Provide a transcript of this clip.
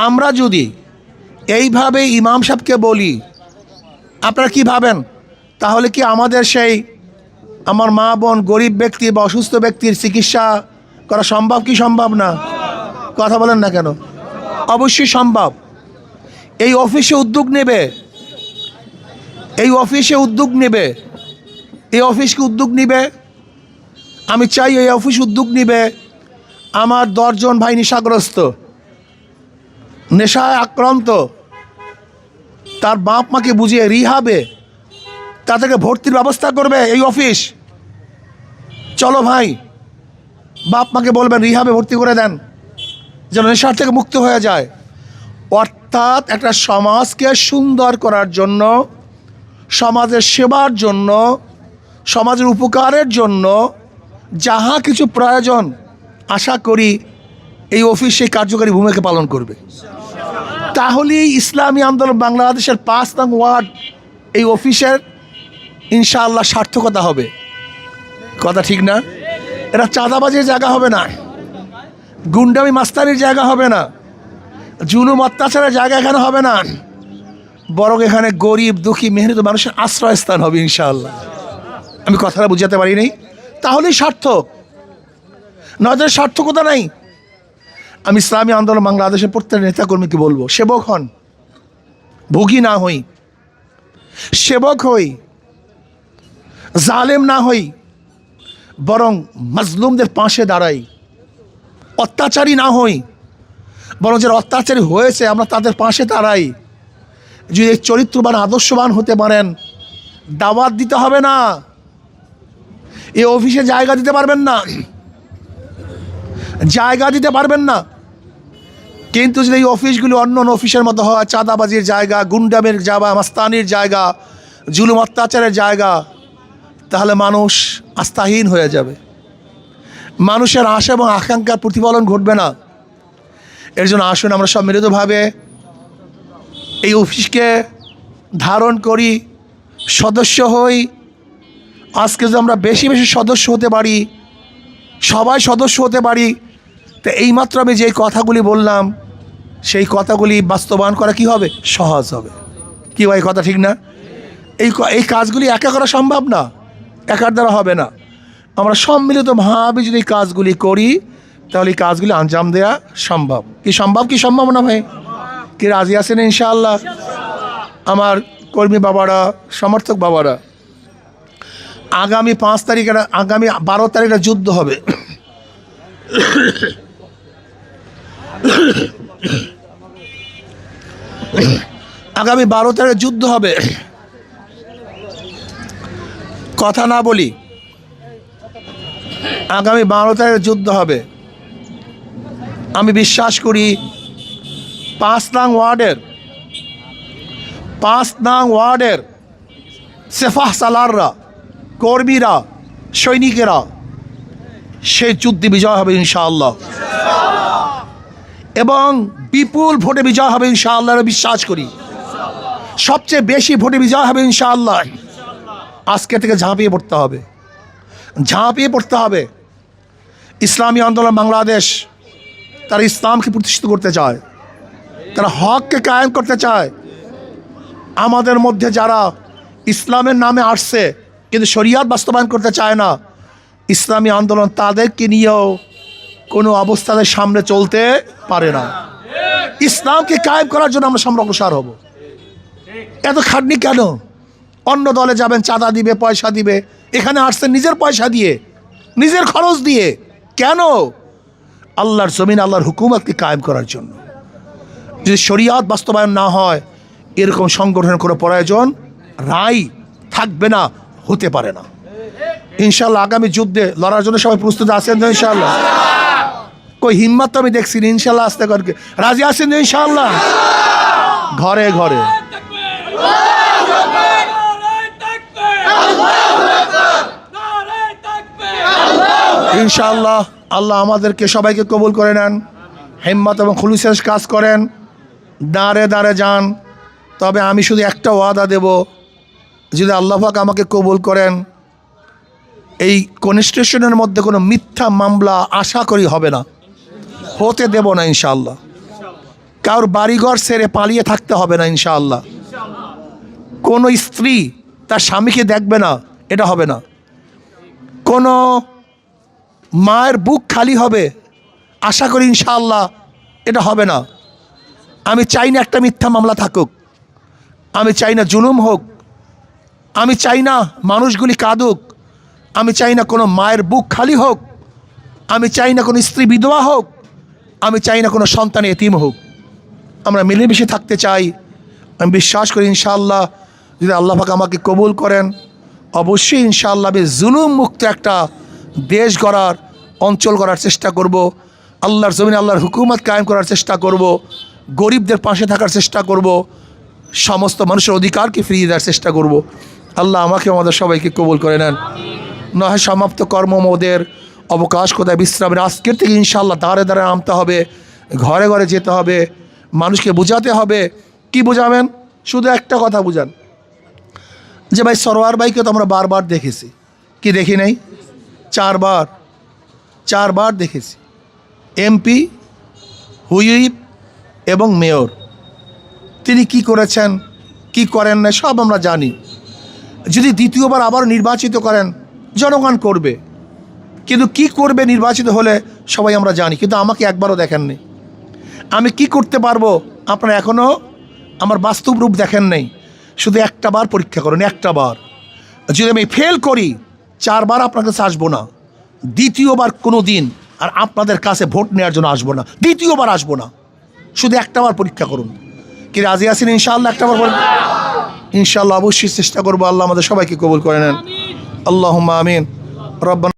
আমরা যদি এইভাবে ইমাম সাহেবকে বলি, আপনারা কি ভাবেন, তাহলে কি আমাদের সেই আমার মা বোন গরিব ব্যক্তি বা অসুস্থ ব্যক্তির চিকিৎসা করা সম্ভব কি সম্ভব না? কথা বলেন না কেন? অবশ্যই সম্ভব। এই অফিসে উদ্যোগ নেবে, এই অফিসে উদ্যোগ নেবে, এই অফিসকে উদ্যোগ নিবে। আমি চাই এই অফিস উদ্যোগ নিবে। আমার 10 জন ভাই নেশাগ্রস্ত, নেশায় আক্রান্ত, তার বাপ মাকে বুঝিয়ে রিহাবে তাদেরকে ভর্তির ব্যবস্থা করবে এই অফিস। চলো ভাই, বাপ মাকে বলবেন রিহাবে ভর্তি করে দেন, যেন নেশার থেকে মুক্ত হয়ে যায়। অর্থাৎ একটা সমাজকে সুন্দর করার জন্য, সমাজের সেবার জন্য, সমাজের উপকারের জন্য যাহা কিছু প্রয়োজন, আশা করি এই অফিস সেই কার্যকারী ভূমিকা পালন করবে। তাহলেই ইসলামী আন্দোলন বাংলাদেশের 5 নং ওয়ার্ড এই অফিসের ইনশাআল্লাহ সার্থকতা হবে। কথা ঠিক না? এটা চাঁদাবাজির জায়গা হবে না, গুন্ডামি মাস্তানির জায়গা হবে না, জুলুম অত্যাচারের জায়গা এখানে হবে না, বরং এখানে গরিব দুঃখী মেহনত মানুষের আশ্রয়স্থান হবে ইনশাআল্লাহ। আমি কথাটা বুঝাতে পারি নাই, তাহলেই সার্থক, নয়তো সার্থকতা নাই। আমি ইসলামী আন্দোলন বাংলাদেশের প্রত্যেক নেতাকর্মীকে বলবো, সেবক হন, ভোগী না হই, সেবক হই, জালেম না হই, বরং মাজলুমদের পাশে দাঁড়াই, অত্যাচারী না হই, বরং যারা অত্যাচারী হয়েছে আমরা তাদের পাশে দাঁড়াই। যদি চরিত্রবান আদর্শবান হতে পারেন, দাওয়াত দিতে হবে না, এই অফিসে জায়গা দিতে পারবেন না, জায়গা দিতে পারবেন না। কিন্তু যদি এই অফিসগুলি অন্য অন্য অফিসের মতো হয়, চাঁদাবাজির জায়গা, গুন্ডামের জায়গা, মাস্তানির জায়গা, জুলুম অত্যাচারের জায়গা, তাহলে মানুষ আস্থাহীন হয়ে যাবে, মানুষের আশা এবং আকাঙ্ক্ষার প্রতিফলন ঘটবে না। এর জন্য আসুন আমরা সব মিলিতভাবে এই অফিসকে ধারণ করি, সদস্য হই। আজকে যদি আমরা বেশি বেশি সদস্য হতে পারি, সবাই সদস্য হতে পারি, তো এইমাত্র আমি যেই কথাগুলি বললাম সেই কথাগুলি বাস্তবায়ন করা কি হবে? সহজ হবে। কি ভাই, কথা ঠিক না? এই কাজগুলি একা করা সম্ভব না, একার দ্বারা হবে না। আমরা সম্মিলিতভাবে যদি এই কাজগুলি করি তাহলে এই কাজগুলি আঞ্জাম দেওয়া সম্ভব। কি সম্ভব কি সম্ভব না ভাই? কি রাজি আছেন ইনশাআল্লাহ? আমার কর্মী বাবারা, সমর্থক বাবারা, আগামী 5 তারিখে, আগামী 12 তারিখে যুদ্ধ হবে। আগামী 12 তারিখে যুদ্ধ হবে। কথা না বলি, আগামী 12 তারিখে যুদ্ধ হবে। আমি বিশ্বাস করি 5 নং ওয়ার্ডের সেফাহ সালাররা, কর্মীরা, সৈনিকেরা সেই যুদ্ধে বিজয় হবে ইনশাআল্লাহ, এবং বিপুল ভোটে বিজয় হবে ইনশাআল্লাহ। বিশ্বাস করি সবচেয়ে বেশি ভোটে বিজয় হবে ইনশাআল্লাহ। আজকে থেকে ঝাঁপিয়ে পড়তে হবে, ঝাঁপিয়ে পড়তে হবে। ইসলামী আন্দোলন বাংলাদেশ তারা ইসলামকে প্রতিষ্ঠিত করতে চায়, তারা হককে কায়েম করতে চায়। আমাদের মধ্যে যারা ইসলামের নামে আসছে কিন্তু শরিয়াত বাস্তবায়ন করতে চায় না, ইসলামী আন্দোলন তাদেরকে নিয়েও কোনো অবস্থাতে সামনে চলতে পারে না। ইসলামকে কায়েম করার জন্য আমরা সামনে অগ্রসর হব। এত খাটনি কেন? অন্য দলে যাবেন, চাঁদা দিবে, পয়সা দিবে, এখানে আসছেন নিজের পয়সা দিয়ে, নিজের খরচ দিয়ে। কেন? আল্লাহর জমিন, আল্লাহর হুকুমতকে কায়েম করার জন্য। যদি শরিয়াত বাস্তবায়ন না হয়, এরকম সংগঠনের কোনো প্রয়োজন রাই থাকবে না, হতে পারে না। ইনশাআল্লাহ আগামী যুদ্ধে লড়ার জন্য সবাই প্রস্তুত আছেন তো ইনশাআল্লাহ? কই হিম্মত তো আমি দেখছি ইনশাআল্লাহ। আসতে করকে রাজি আছেন তো ইনশাআল্লাহ? ঘরে ঘরে ইনশাআল্লাহ। আল্লাহ আমাদেরকে সবাইকে কবুল করে নেন, হিম্মত এবং খুলুসের কাজ করেন, দাঁড়ে দাঁড়ে যান। তবে আমি শুধু একটা ওয়াদা দেব, যদি আল্লাহ পাক আমাকে কবুল করেন, এই কনস্টিটিউশনের মধ্যে কোনো মিথ্যা মামলা আশা করি হবে না, হতে দেব না ইনশাআল্লাহ। কারোর বাড়িঘর ছেড়ে পালিয়ে থাকতে হবে না ইনশাআল্লাহ। কোনো স্ত্রী তার স্বামীকে দেখবে না, এটা হবে না। কোনো মায়ের বুক খালি হবে, আশা করি ইনশাআল্লাহ এটা হবে না। আমি চাই না একটা মিথ্যা মামলা থাকুক, আমি চাই না জুলুম হোক, আমি চাই না মানুষগুলি কাঁদুক, আমি চাই না কোনো মায়ের বুক খালি হোক, আমি চাই না কোনো স্ত্রী বিধবা হোক, আমি চাই না কোনো সন্তান এতিম হোক। আমরা মিলেমিশে থাকতে চাই। আমি বিশ্বাস করি ইনশাআল্লাহ যদি আল্লাহ পাক আমাকে কবুল করেন, অবশ্যই ইনশাআল্লাহ আমি জুলুম মুক্ত একটা দেশ গড়ার, অঞ্চল গড়ার চেষ্টা করব। আল্লাহর জমিনে আল্লাহর হুকুমত কায়েম করার চেষ্টা করব, গরিবদের পাশে থাকার চেষ্টা করব, সমস্ত মানুষের অধিকারকে ফিরিয়ে দেওয়ার চেষ্টা করব। আল্লাহ আমাকে আমাদের সবাইকে কবুল করে নেন। নয় সমাপ্ত কর্মমোদের অবকাশ কোথায় বিশ্রামের, আজকের থেকে ইনশাআল্লাহ দাঁড়ে দাঁড়ে নামতে হবে, ঘরে ঘরে যেতে হবে, মানুষকে বোঝাতে হবে। কি বোঝাবেন? শুধু একটা কথা বুঝান যে ভাই সরোয়ার ভাইকে তো আমরা বারবার দেখেছি, কি দেখি নাই? চারবার দেখেছি, এমপি, হুইপ এবং মেয়র। তিনি কি করেছেন, কি করেন না সব আমরা জানি। যদি দ্বিতীয়বার আবার নির্বাচিত করেন, জনগণ করবে, কিন্তু কি করবে নির্বাচিত হলে সবাই আমরা জানি। কিন্তু আমাকে একবারও দেখেননি। আমি কি করতে পারবো আপনারা এখনও আমার বাস্তব রূপ দেখেন নাই। শুধু একটা বার পরীক্ষা করুন, একটা বার। যদি আমি ফেল করি, 4 বার আপনার কাছে আসবো না, দ্বিতীয়বার কোনো দিন আর আপনাদের কাছে ভোট নেওয়ার জন্য আসবো না, দ্বিতীয়বার আসবো না। শুধু একটা বার পরীক্ষা করুন। কি রাজি আছেন ইনশাআল্লাহ? একটা বার ইনশাআল্লাহ অবশ্যই চেষ্টা করবো। আল্লাহ আমাদের সবাইকে কবুল করে নেন। আল্লাহুম্মা আমিন। রব্বানা